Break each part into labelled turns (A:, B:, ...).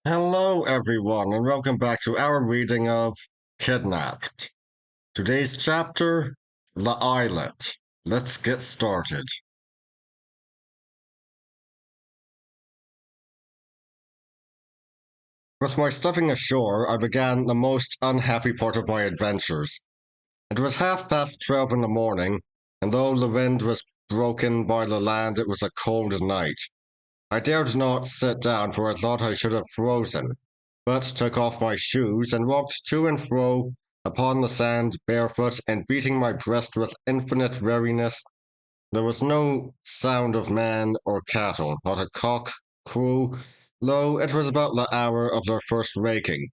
A: Hello, everyone, and welcome back to our reading of Kidnapped. Today's chapter, The Islet. Let's get started. With my stepping ashore, I began the most unhappy part of my adventures. It was 12:30 in the morning, and though the wind was broken by the land, it was a cold night. I dared not sit down, for I thought I should have frozen, but took off my shoes and walked to and fro upon the sand barefoot and beating my breast with infinite weariness. There was no sound of man or cattle, not a cock crew, though it was about the hour of their first raking.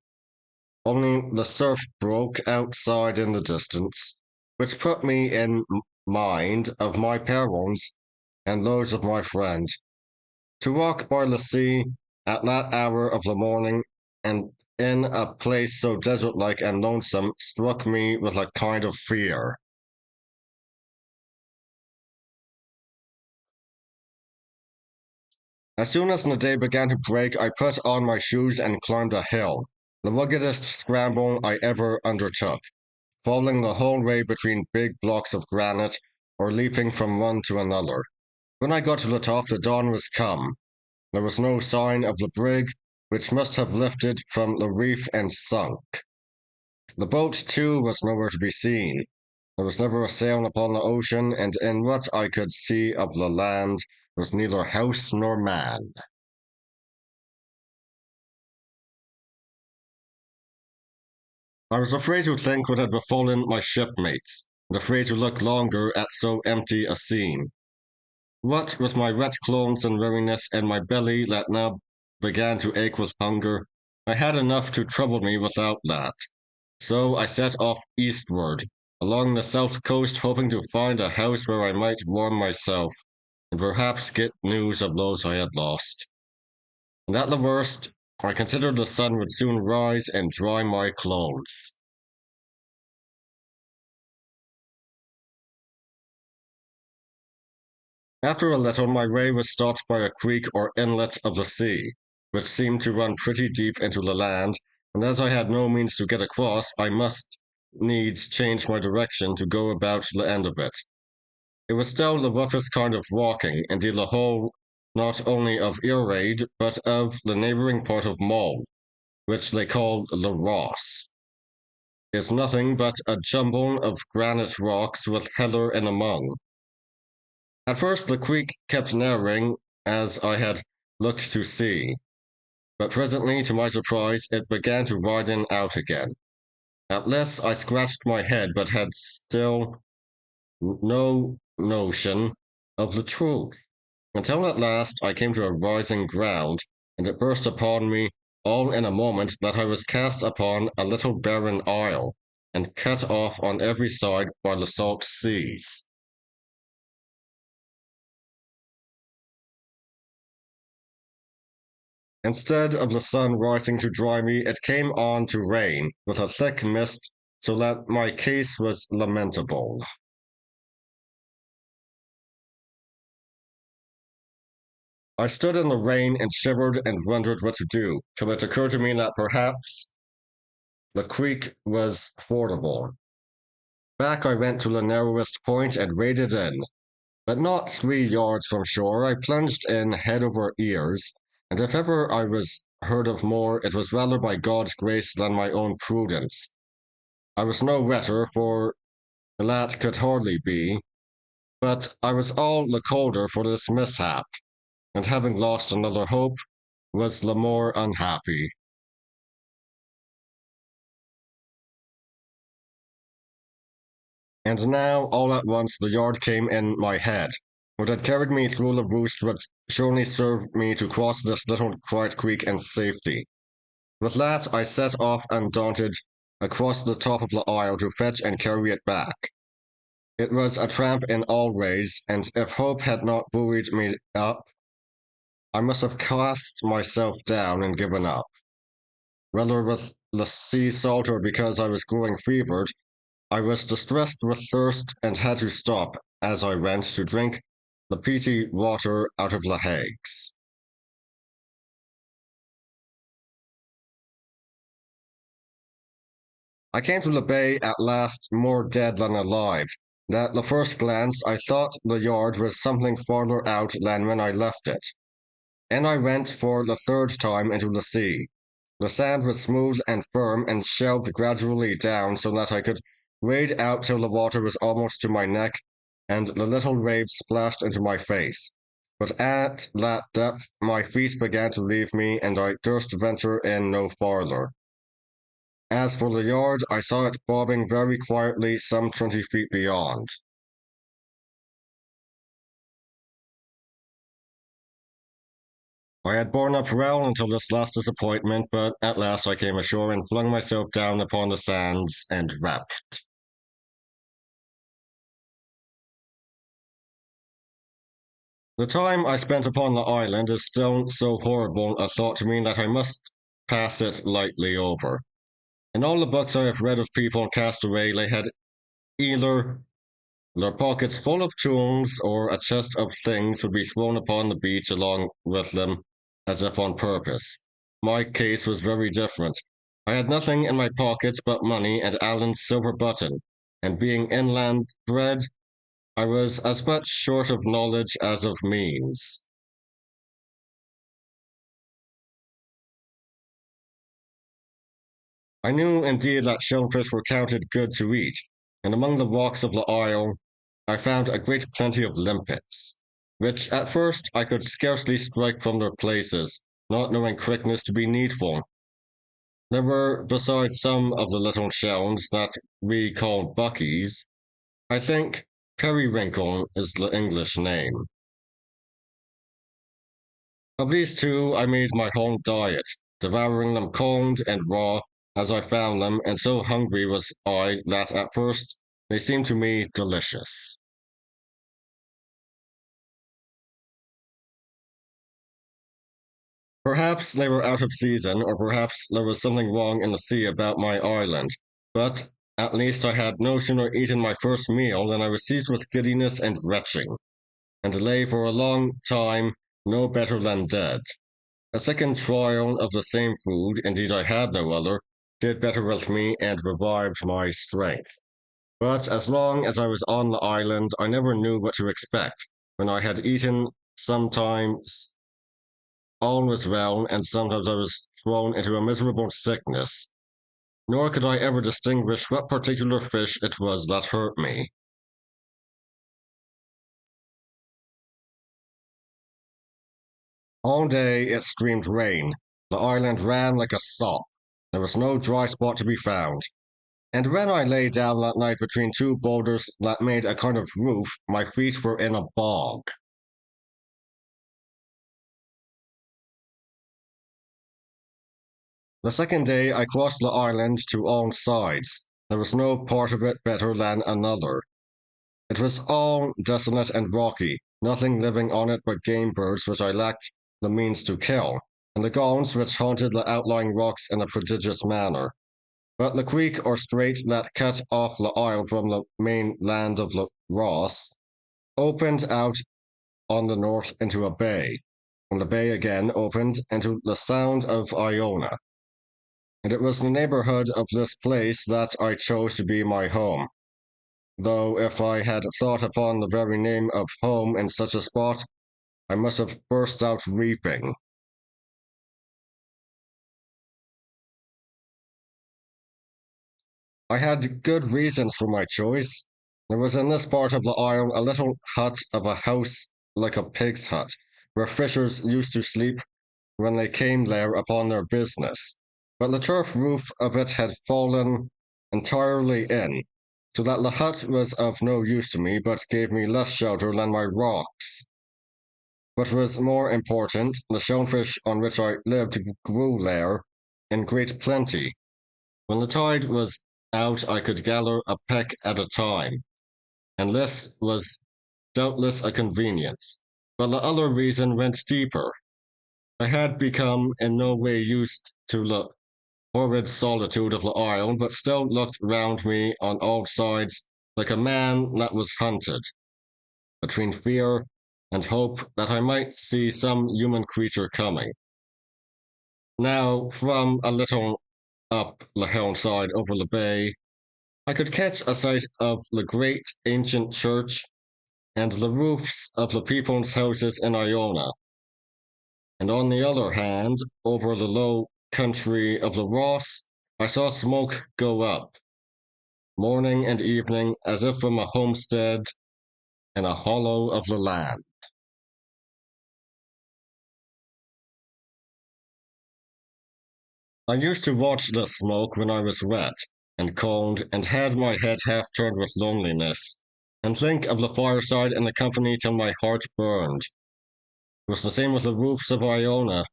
A: Only the surf broke outside in the distance, which put me in mind of my perils and those of my friend. To walk by the sea at that hour of the morning and in a place so desert-like and lonesome struck me with a kind of fear. As soon as the day began to break, I put on my shoes and climbed a hill, the ruggedest scramble I ever undertook, falling the whole way between big blocks of granite or leaping from one to another. When I got to the top, the dawn was come. There was no sign of the brig, which must have lifted from the reef and sunk. The boat, too, was nowhere to be seen. There was never a sail upon the ocean, and in what I could see of the land was neither house nor man. I was afraid to think what had befallen my shipmates, and afraid to look longer at so empty a scene. What with my wet clothes and weariness, and my belly that now began to ache with hunger, I had enough to trouble me without that. So I set off eastward, along the south coast, hoping to find a house where I might warm myself, and perhaps get news of those I had lost. And at the worst, I considered the sun would soon rise and dry my clothes. After a little, my way was stopped by a creek or inlet of the sea, which seemed to run pretty deep into the land, and as I had no means to get across, I must needs change my direction to go about the end of it. It was still the roughest kind of walking, indeed the whole not only of Earaid, but of the neighbouring part of Mull, which they called the Ross, is nothing but a jumble of granite rocks with heather in among. At first the creek kept narrowing as I had looked to see, but presently, to my surprise, it began to widen out again. At this I scratched my head, but had still no notion of the truth, until at last I came to a rising ground, and it burst upon me all in a moment that I was cast upon a little barren isle, and cut off on every side by the salt seas. Instead of the sun rising to dry me, it came on to rain with a thick mist, so that my case was lamentable. I stood in the rain and shivered and wondered what to do, till it occurred to me that perhaps the creek was fordable. Back I went to the narrowest point and waded in, but not 3 yards from shore I plunged in head over ears, and if ever I was heard of more, it was rather by God's grace than my own prudence. I was no wetter, for that could hardly be, but I was all the colder for this mishap, and having lost another hope, was the more unhappy. And now, all at once, the yard came in my head. What had carried me through the roost would surely serve me to cross this little quiet creek in safety. With that, I set off undaunted across the top of the isle to fetch and carry it back. It was a tramp in all ways, and if hope had not buoyed me up, I must have cast myself down and given up. Whether with the sea salt or because I was growing fevered, I was distressed with thirst and had to stop, as I went, to drink the peaty water out of the hags. I came to the bay at last more dead than alive. At the first glance, I thought the yard was something farther out than when I left it. And I went for the third time into the sea. The sand was smooth and firm and shelved gradually down so that I could wade out till the water was almost to my neck and the little waves splashed into my face. But at that depth, my feet began to leave me and I durst venture in no farther. As for the yard, I saw it bobbing very quietly some 20 feet beyond. I had borne up well until this last disappointment, but at last I came ashore and flung myself down upon the sands and wept. The time I spent upon the island is still so horrible a thought to me that I must pass it lightly over. In all the books I have read of people cast away, they had either their pockets full of tools or a chest of things would be thrown upon the beach along with them, as if on purpose. My case was very different. I had nothing in my pockets but money and Allen's silver button, and being inland bred, I was as much short of knowledge as of means. I knew indeed that shellfish were counted good to eat, and among the rocks of the isle I found a great plenty of limpets, which at first I could scarcely strike from their places, not knowing quickness to be needful. There were besides some of the little shells that we call buckies. I think periwinkle is the English name. Of these two I made my whole diet, devouring them cold and raw as I found them, and so hungry was I that at first they seemed to me delicious. Perhaps they were out of season, or perhaps there was something wrong in the sea about my island, but at least I had no sooner eaten my first meal than I was seized with giddiness and retching, and lay for a long time no better than dead. A second trial of the same food, indeed I had no other, did better with me and revived my strength. But as long as I was on the island, I never knew what to expect. When I had eaten, sometimes all was well, and sometimes I was thrown into a miserable sickness. Nor could I ever distinguish what particular fish it was that hurt me. All day it streamed rain. The island ran like a sop. There was no dry spot to be found. And when I lay down that night between two boulders that made a kind of roof, my feet were in a bog. The second day I crossed the island to all sides. There was no part of it better than another. It was all desolate and rocky, nothing living on it but game birds which I lacked the means to kill, and the gulls which haunted the outlying rocks in a prodigious manner. But the creek or strait that cut off the isle from the main land of the Ross opened out on the north into a bay, and the bay again opened into the Sound of Iona. And it was the neighborhood of this place that I chose to be my home, though if I had thought upon the very name of home in such a spot, I must have burst out weeping. I had good reasons for my choice. There was in this part of the isle a little hut of a house like a pig's hut, where fishers used to sleep when they came there upon their business. But the turf roof of it had fallen entirely in, so that the hut was of no use to me, but gave me less shelter than my rocks. What was more important, the shellfish on which I lived grew there in great plenty. When the tide was out, I could gather a peck at a time, and this was doubtless a convenience. But the other reason went deeper. I had become in no way used to the horrid solitude of the isle, but still looked round me on all sides like a man that was hunted, between fear and hope that I might see some human creature coming. Now, from a little up the hillside over the bay, I could catch a sight of the great ancient church and the roofs of the people's houses in Iona, and on the other hand, over the low country of the Ross, I saw smoke go up, morning and evening, as if from a homestead in a hollow of the land. I used to watch the smoke when I was wet and cold and had my head half turned with loneliness, and think of the fireside and the company till my heart burned. It was the same with the roofs of Iona.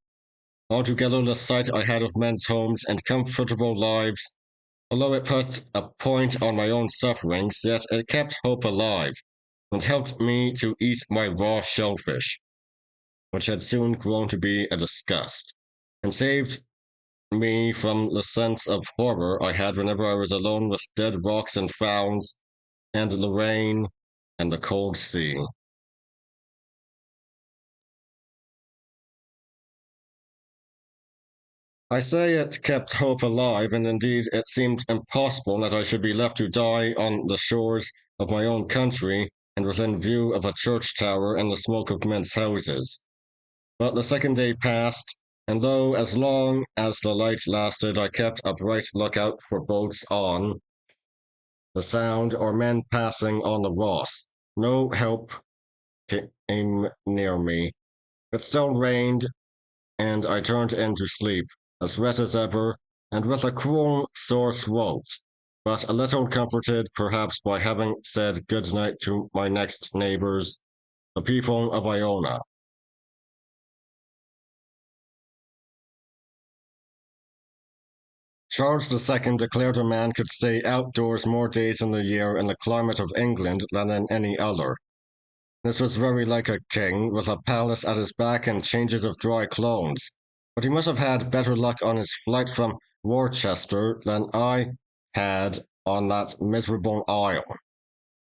A: Altogether, the sight I had of men's homes and comfortable lives, although it put a point on my own sufferings, yet it kept hope alive, and helped me to eat my raw shellfish, which had soon grown to be a disgust, and saved me from the sense of horror I had whenever I was alone with dead rocks and fowls, and the rain, and the cold sea. I say it kept hope alive, and indeed it seemed impossible that I should be left to die on the shores of my own country and within view of a church tower and the smoke of men's houses. But the second day passed, and though as long as the light lasted I kept a bright lookout for boats on the Sound or men passing on the Ross, no help came near me. It still rained, and I turned in to sleep, as wet as ever, and with a cruel sore throat, but a little comforted perhaps by having said good night to my next neighbours, the people of Iona. Charles II declared a man could stay outdoors more days in the year in the climate of England than in any other. This was very like a king, with a palace at his back and changes of dry clothes. But he must have had better luck on his flight from Worcester than I had on that miserable isle.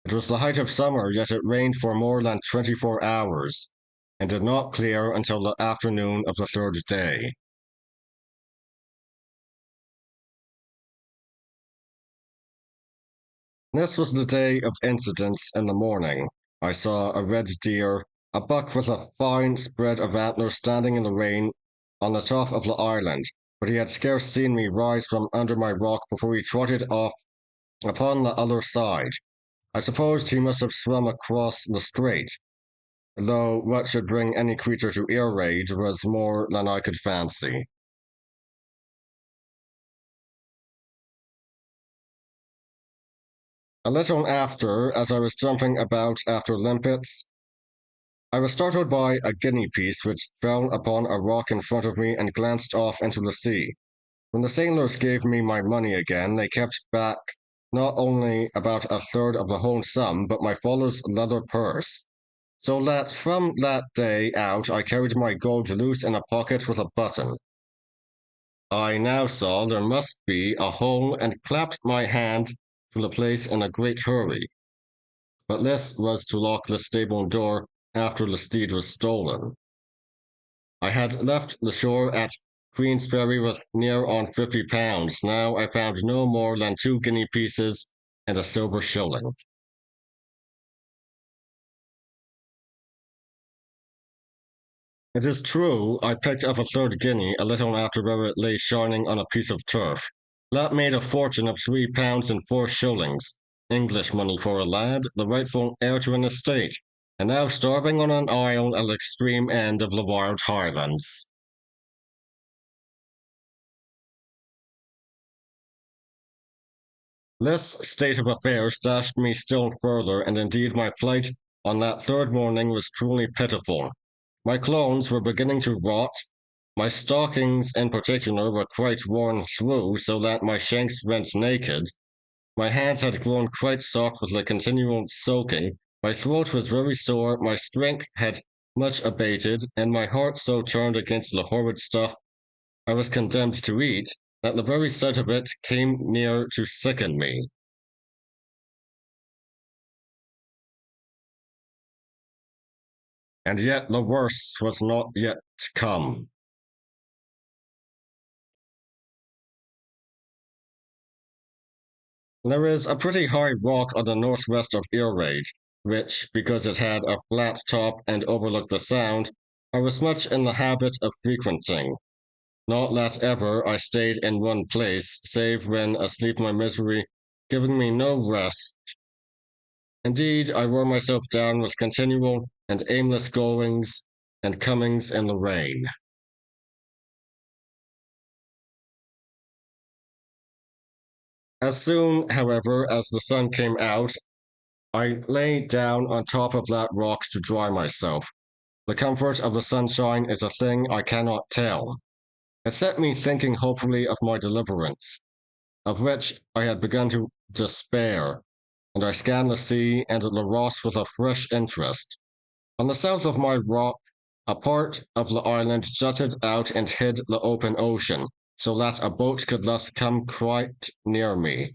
A: It was the height of summer, yet it rained for more than 24 hours, and did not clear until the afternoon of the third day. This was the day of incidents in the morning. I saw a red deer, a buck with a fine spread of antlers standing in the rain on the top of the island, but he had scarce seen me rise from under my rock before he trotted off upon the other side. I supposed he must have swum across the strait, though what should bring any creature to ear rage was more than I could fancy. A little after, as I was jumping about after limpets, I was startled by a guinea piece which fell upon a rock in front of me and glanced off into the sea. When the sailors gave me my money again, they kept back not only about a third of the whole sum, but my father's leather purse. So that from that day out I carried my gold loose in a pocket with a button. I now saw there must be a hole and clapped my hand to the place in a great hurry. But this was to lock the stable door after the steed was stolen. I had left the shore at Queensferry with near on £50. Now I found no more than 2 guinea pieces and a silver shilling. It is true, I picked up a third guinea a little after where it lay shining on a piece of turf. That made a fortune of £3 and 4 shillings, English money for a lad, the rightful heir to an estate, and now starving on an isle at the extreme end of the wild highlands. This state of affairs dashed me still further, and indeed my plight on that third morning was truly pitiful. My clothes were beginning to rot, my stockings in particular were quite worn through, so that my shanks went naked. My hands had grown quite soft with the continual soaking, my throat was very sore, my strength had much abated, and my heart so turned against the horrid stuff I was condemned to eat, that the very sight of it came near to sicken me. And yet the worst was not yet come. There is a pretty high rock on the northwest of Earaid, which, because it had a flat top and overlooked the sound, I was much in the habit of frequenting. Not that ever I stayed in one place, save when asleep my misery, giving me no rest. Indeed, I wore myself down with continual and aimless goings and comings in the rain. As soon, however, as the sun came out, I lay down on top of that rock to dry myself. The comfort of the sunshine is a thing I cannot tell. It set me thinking hopefully of my deliverance, of which I had begun to despair, and I scanned the sea and the Ross with a fresh interest. On the south of my rock, a part of the island jutted out and hid the open ocean, so that a boat could thus come quite near me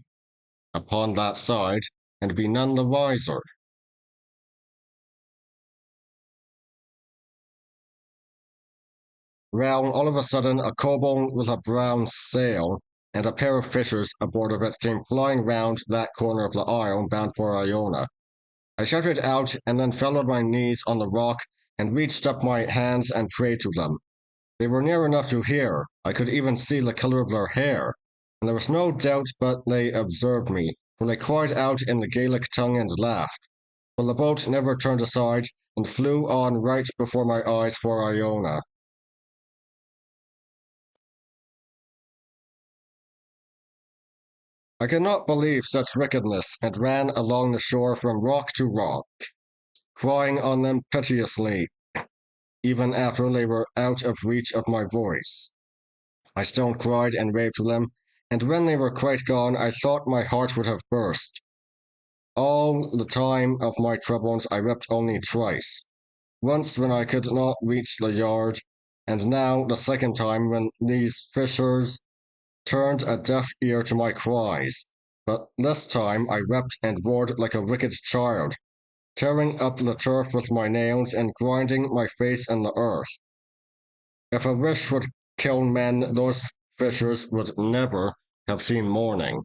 A: upon that side and be none the wiser. Well, all of a sudden, a kobold with a brown sail and a pair of fishers aboard of it came flying round that corner of the isle bound for Iona. I shouted out and then fell on my knees on the rock and reached up my hands and prayed to them. They were near enough to hear. I could even see the color of their hair, and there was no doubt but they observed me, for they cried out in the Gaelic tongue and laughed. But the boat never turned aside and flew on right before my eyes for Iona. I could not believe such wickedness, and ran along the shore from rock to rock, crying on them piteously, even after they were out of reach of my voice. I still cried and raved to them, and when they were quite gone, I thought my heart would have burst. All the time of my troubles I wept only twice. Once when I could not reach the yard, and now the second time when these fishers turned a deaf ear to my cries. But this time I wept and roared like a wicked child, tearing up the turf with my nails and grinding my face in the earth. If a wish would kill men, those fishers would never have seen morning,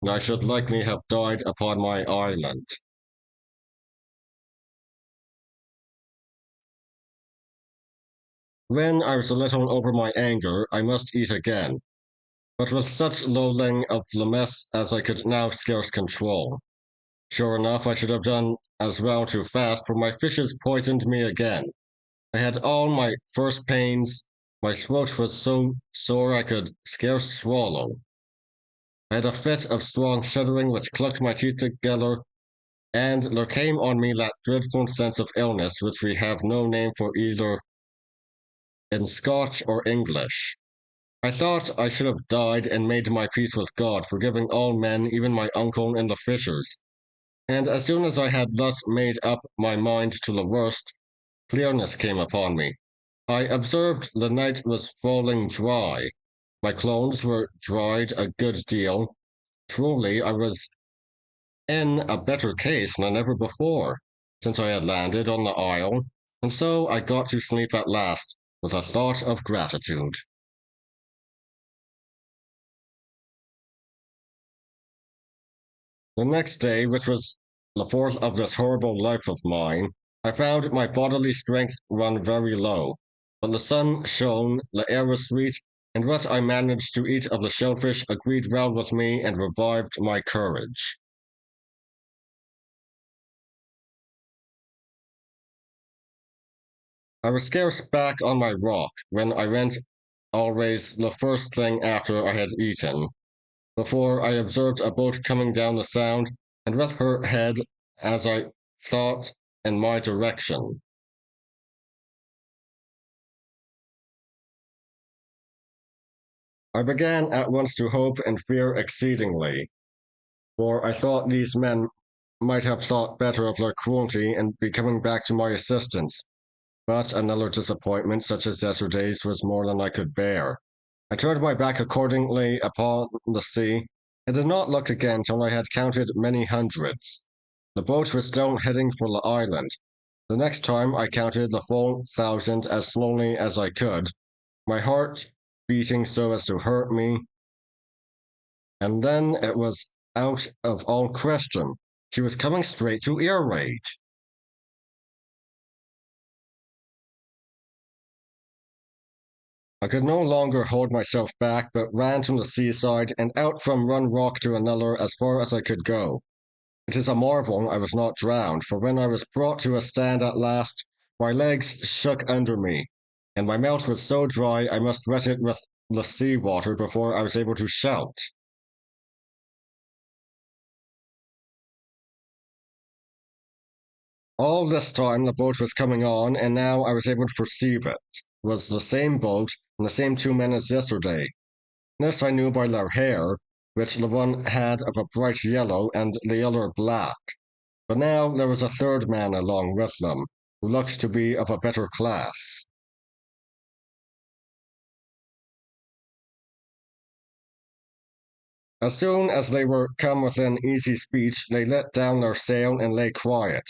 A: and I should likely have died upon my island. When I was a little over my anger, I must eat again, but with such loathing of the mess as I could now scarce control. Sure enough, I should have done as well to fast, for my fishes poisoned me again. I had all my first pains. My throat was so sore I could scarce swallow. I had a fit of strong shuddering which clucked my teeth together, and there came on me that dreadful sense of illness which we have no name for either in Scotch or English. I thought I should have died and made my peace with God, forgiving all men, even my uncle and the fishers. And as soon as I had thus made up my mind to the worst, clearness came upon me. I observed the night was falling dry. My clothes were dried a good deal. Truly, I was in a better case than ever before, since I had landed on the isle, and so I got to sleep at last, with a thought of gratitude. The next day, which was the fourth of this horrible life of mine, I found my bodily strength run very low, but the sun shone, the air was sweet, and what I managed to eat of the shellfish agreed well with me and revived my courage. I was scarce back on my rock when I went always the first thing after I had eaten, before I observed a boat coming down the sound, and with her head, as I thought, in my direction. I began at once to hope and fear exceedingly, for I thought these men might have thought better of their cruelty and be coming back to my assistance. But another disappointment, such as yesterday's, was more than I could bear. I turned my back accordingly upon the sea, and did not look again till I had counted many hundreds. The boat was still heading for the island. The next time I counted the full 1,000 as slowly as I could, my heart beating so as to hurt me, and then it was out of all question. She was coming straight to ear raid. I could no longer hold myself back, but ran from the seaside and out from one rock to another as far as I could go. It is a marvel I was not drowned, for when I was brought to a stand at last, my legs shook under me, and my mouth was so dry I must wet it with the sea water before I was able to shout. All this time the boat was coming on, and now I was able to perceive it. It was the same boat and the same two men as yesterday. This I knew by their hair, which the one had of a bright yellow and the other black. But now there was a third man along with them, who looked to be of a better class. As soon as they were come within easy speech, they let down their sail and lay quiet.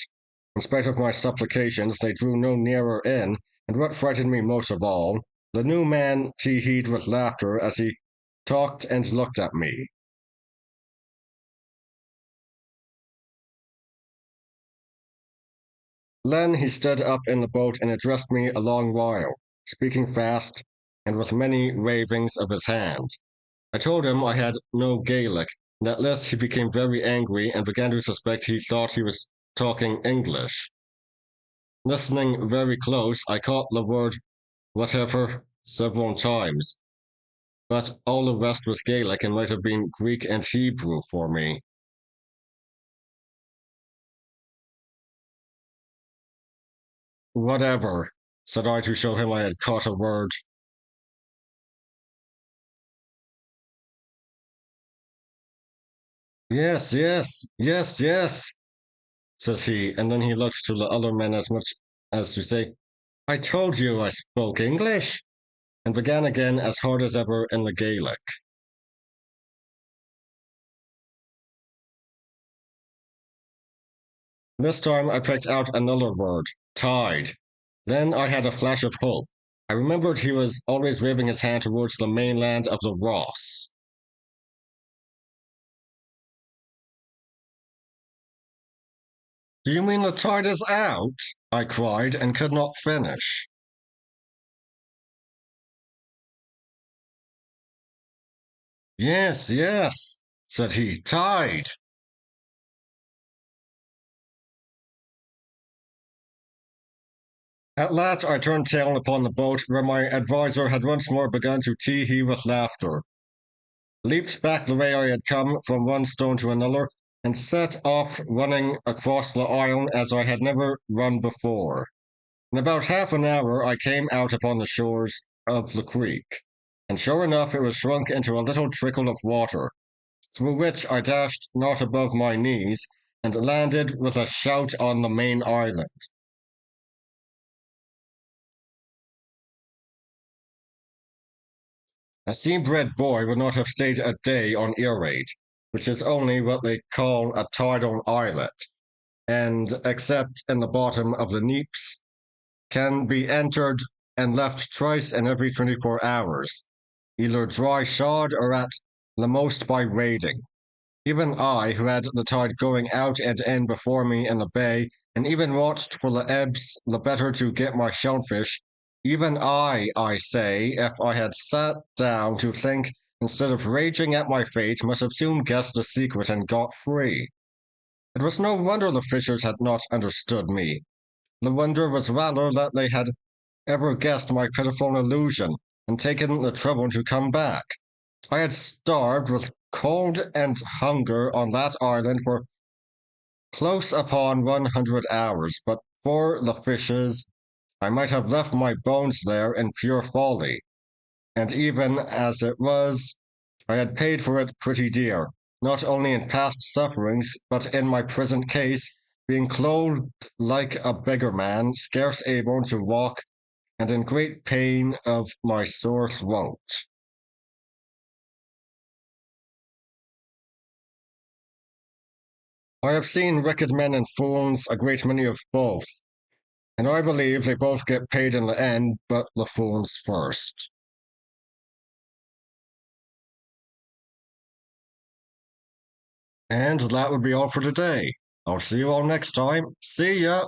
A: In spite of my supplications, they drew no nearer in, and what frightened me most of all, the new man tee-heed with laughter as he talked and looked at me. Then he stood up in the boat and addressed me a long while, speaking fast and with many wavings of his hand. I told him I had no Gaelic, and at this he became very angry and began to suspect he thought he was talking English. Listening very close, I caught the word whatever several times, but all the rest was Gaelic and might have been Greek and Hebrew for me. Whatever, said I to show him I had caught a word. Yes, yes, yes, yes, says he, and then he looked to the other men as much as to say, I told you I spoke English, and began again as hard as ever in the Gaelic. This time I picked out another word, tide. Then I had a flash of hope. I remembered he was always waving his hand towards the mainland of the Ross. Do you mean the tide is out? I cried and could not finish. Yes, yes, said he, tide. At last I turned tail upon the boat, where my adviser had once more begun to tee-hee with laughter, leaped back the way I had come from one stone to another, and set off running across the island as I had never run before. In about half an hour I came out upon the shores of the creek, and sure enough it was shrunk into a little trickle of water, through which I dashed not above my knees, and landed with a shout on the main island. A sea-bred boy would not have stayed a day on Earaid, which is only what they call a tidal islet, and except in the bottom of the neaps, can be entered and left twice in every 24 hours, either dry shod or at the most by raiding. Even I, who had the tide going out and in before me in the bay, and even watched for the ebbs the better to get my shellfish, even I say, if I had sat down to think instead of raging at my fate, must have soon guessed the secret and got free. It was no wonder the fishers had not understood me. The wonder was rather that they had ever guessed my pitiful illusion and taken the trouble to come back. I had starved with cold and hunger on that island for close upon 100 hours, but for the fishes, I might have left my bones there in pure folly. And even as it was, I had paid for it pretty dear, not only in past sufferings, but in my present case, being clothed like a beggar man, scarce able to walk, and in great pain of my sore throat. I have seen wicked men and fools, a great many of both, and I believe they both get paid in the end, but the fools first. And that would be all for today. I'll see you all next time. See ya!